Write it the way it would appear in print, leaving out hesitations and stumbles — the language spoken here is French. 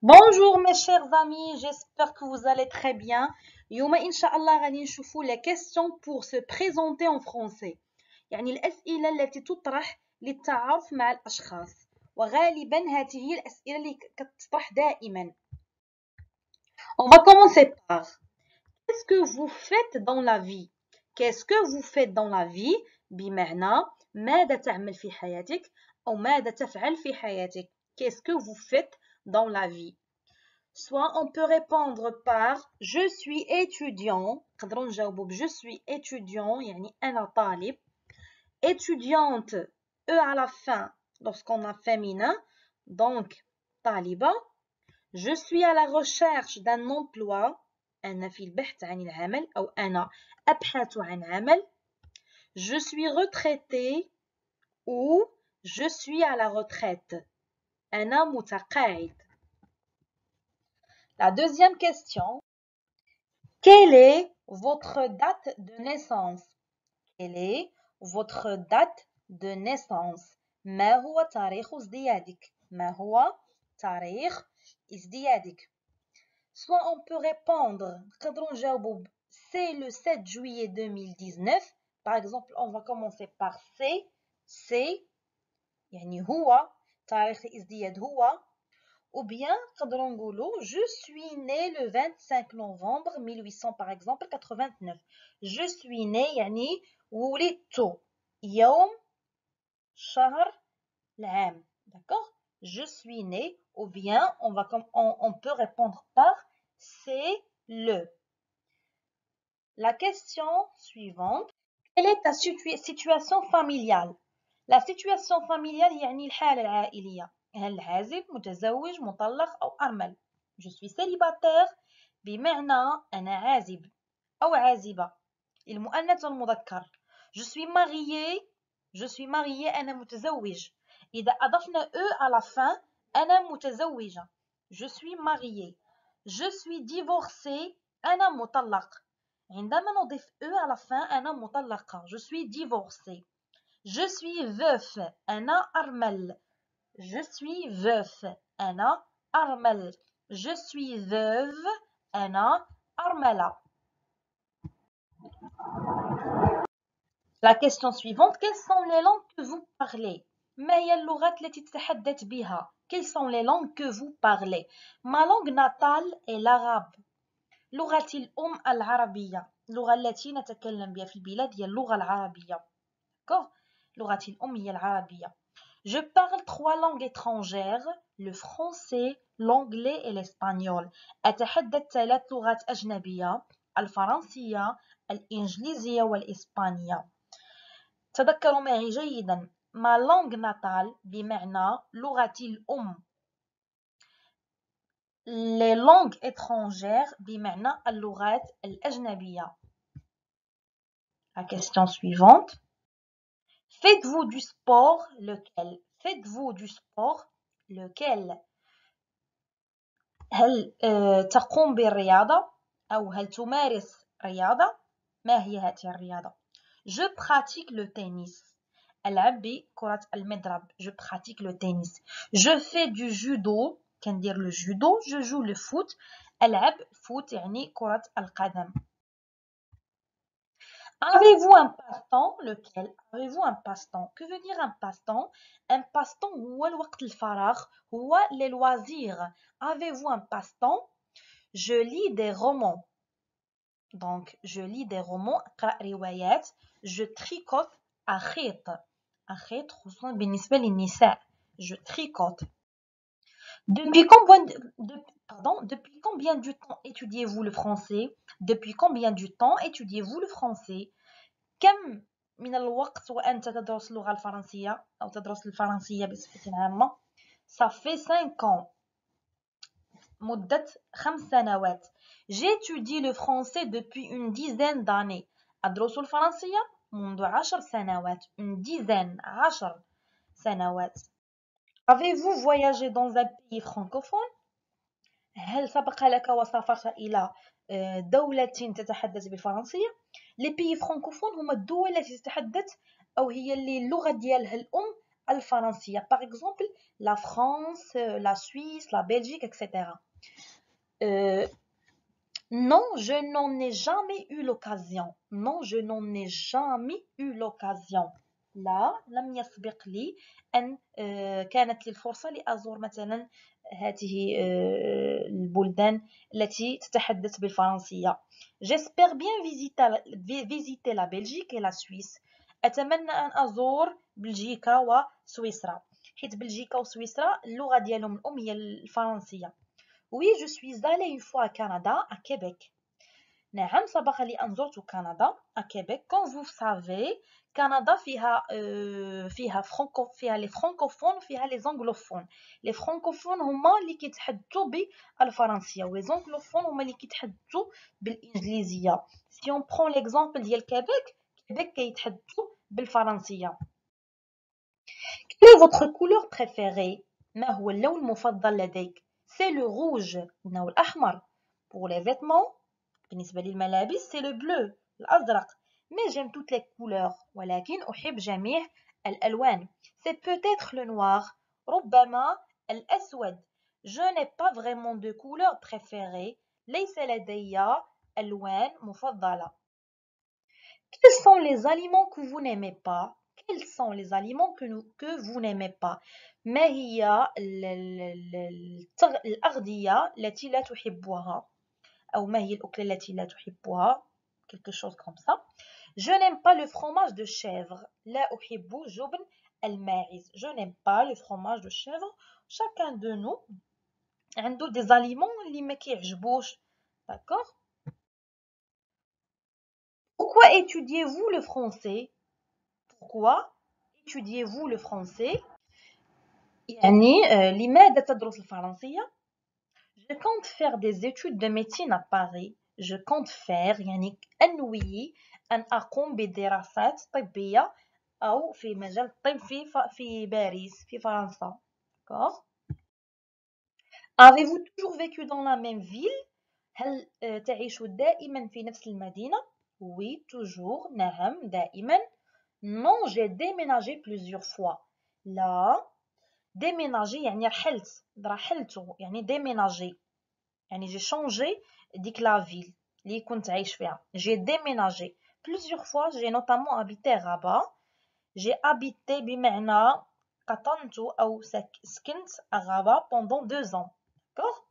Bonjour mes chers amis, j'espère que vous allez très bien. يوم إن شاء الله غادي نشوفوا les questions pour se présenter en français. يعني الأسئلة التي تطرح للتعارف مع الأشخاص. وغالبا هذه هي الأسئلة اللي كتطرح دائما. On va commencer par qu'est-ce que vous faites dans la vie? Qu'est-ce que vous faites dans la vie? بمعنى ماذا تعمل في حياتك أو ماذا تفعل في حياتك. Qu'est-ce que vous faites dans la vie? Soit on peut répondre par je suis étudiant. نقدروا نجاوبوا je suis étudiant يعني أنا طالب. Étudiante E à la fin lorsqu'on a féminin donc طالبة. Je suis à la recherche d'un emploi. أنا في البحث عن العمل أو أنا أبحث عن عمل. Je suis retraité ou je suis à la retraite. أنا متقاعد. La deuxième question. Quelle est votre date de naissance? Quelle est votre date de naissance? ما هو تاريخ ازديادك؟ ما هو تاريخ ازديادك؟ Soit on peut répondre, نقدروا نجاوبوا c'est le 7 juillet 2019. Par exemple, on va commencer par c'est يعني هو تاريخ الازدياد هو. Ou bien, نقدروا نقولوا je suis né le 25 novembre 1800 par exemple 89. Je suis né يعني ولدت يوم شهر العام. D'accord? Je suis né. Ou bien on peut répondre par c'est le. La question suivante. Quelle est ta situation familiale? La situation familiale يعني الحالة العائلية. هل عازب متزوج مطلق أو أرمل؟ Je suis célibataire بمعنى أنا عازب أو عازبة المؤنث والمذكر. Je suis mariée أنا متزوج. إذا أضفنا E à la fin أنا متزوجة. Je suis mariée. Je suis divorcée أنا مطلق. عندما نضيف E à la fin أنا مطلقة. Je suis divorcée. Je suis veuf أنا أرمل. Je suis veuf أنا أرمل. Je suis veuve أنا أرملة. La question suivante. Quelles sont les langues que vous parlez? ما هي اللغات التي تتحدث بها? Quelles sont les langues que vous parlez? Ma langue natale est l'arabe. لغتي الأم العربية. اللغة التي نتكلم بها في البلاد هي اللغة العربية. D'accord? لغتي الأم هي العربية. Je parle 3 langues étrangères, le français, l'anglais et l'espagnol. أتحدث 3 لغات أجنبية، الفرنسية، الإنجليزية والإسبانية. تذكروا معي جيدا. ما langue natale بمعنى لغتي الأم. Les langues étrangères بمعنى اللغات الأجنبية. La question suivante. Faites-vous du sport? Lequel? Faites-vous du sport? lequel? هل تقوم بالرياضة أو هل تمارس رياضة؟ ما هي هذه الرياضة؟ Je pratique le tennis. ألعب بكرة المضرب. Je pratique le tennis. Je fais du judo. كندير le judo. Je joue le foot. ألعب foot يعني كرة القدم. Avez-vous un passe-temps? Lequel? Avez-vous un passe-temps? Que veut dire un passe-temps? Un passe-temps هو الوقت الفراغ هو les loisirs. Avez-vous un passe-temps? Je lis des romans. Donc, je lis des romans. أقرأ روايات. Je tricote. أخيط. أخيط خصوصا بالنسبة للنساء. Je tricote. Depuis combien du temps étudiez-vous le français? Depuis combien du temps étudiez-vous le français? كم من الوقت وأنت تدرس اللغة الفرنسية أو تدرس الفرنسية بصفة عامة؟ Ça fait 5 ans. مدة 5 سنوات. J'étudie le français depuis une dizaine d'années. أدرس الفرنسية منذ 10 سنوات. Une dizaine 10 سنوات. Avez-vous voyagé dans un pays francophone? هل سبق لك وسافرت إلى دولة تتحدث بالفرنسية؟ Les pays francophones هما الدول التي تتحدث أو هي اللي اللغة ديالها الأم الفرنسية. Par exemple, la France, la Suisse, la Belgique, etc. Non, je n'en ai jamais eu l'occasion. Non, je n'en ai jamais eu l'occasion. لا لم يسبق لي أن كانت لي الفرصة لأزور مثلا هذه البلدان التي تتحدث بالفرنسية. J'espère bien visiter la Belgique et la Suisse. أتمنى أن أزور بلجيكا وسويسرا، حيث بلجيكا وسويسرا اللغة ديالهم الأم هي الفرنسية. Oui, je suis allée une fois au Canada, à Québec. نعم سبق لي أن زرت كندا à Québec. Comme vous savez, كندا فيها les francophones وفيها les anglophones. Les francophones هما اللي كيتحدثوا بالفرنسية و les anglophones هما اللي كيتحدثوا بالإنجليزية. Si on prend l'exemple ديال كيبيك كيتحدثوا بالفرنسية. Quelle est votre couleur préférée؟ ما هو اللون المفضل لديك؟ C'est le rouge أو الأحمر. Pour les vêtements بالنسبة للملابس c'est le bleu الأزرق. Mais j'aime toutes les couleurs ولكن أحب جميع الألوان. C'est peut-être le noir ربما الأسود. Je n'ai pas vraiment de couleur préférée. ليس لدي ألوان مفضلة. Quels sont les aliments que vous n'aimez pas? Quels sont les aliments que vous n'aimez pas? ما هي الأغذية التي لا تحبها؟ أو ما هي الأكلة التي لا تحبها؟ Quelque chose comme ça. Je n'aime pas le fromage de chèvre. لا أحب جبن الماعز. Je n'aime pas le fromage de chèvre. Chacun de nous عنده des aliments اللي ما كيعجبوش. D'accord? Pourquoi étudiez-vous le français? Pourquoi étudiez-vous le français؟ يعني لماذا تدرس الفرنسية؟ Je compte faire des études de médecine à Paris. Je compte faire يعني أنوي أن أقوم بدراسات طبية أو في مجال الطب في باريس في فرنسا. D'accord? Avez-vous toujours vécu dans la même ville؟ هل تعيش دائما في نفس المدينة؟ Oui, toujours. نعم دائما. Non, j'ai déménagé plusieurs fois. لا déménager يعني رحلت يعني déménager يعني j'ai changé ديك la ville اللي كنت عايش فيها. J'ai déménagé plusieurs fois. J'ai notamment habité à Rabat. J'ai habité بمعنى قطنت أو سكنت à Rabat pendant 2 ans. D'accord?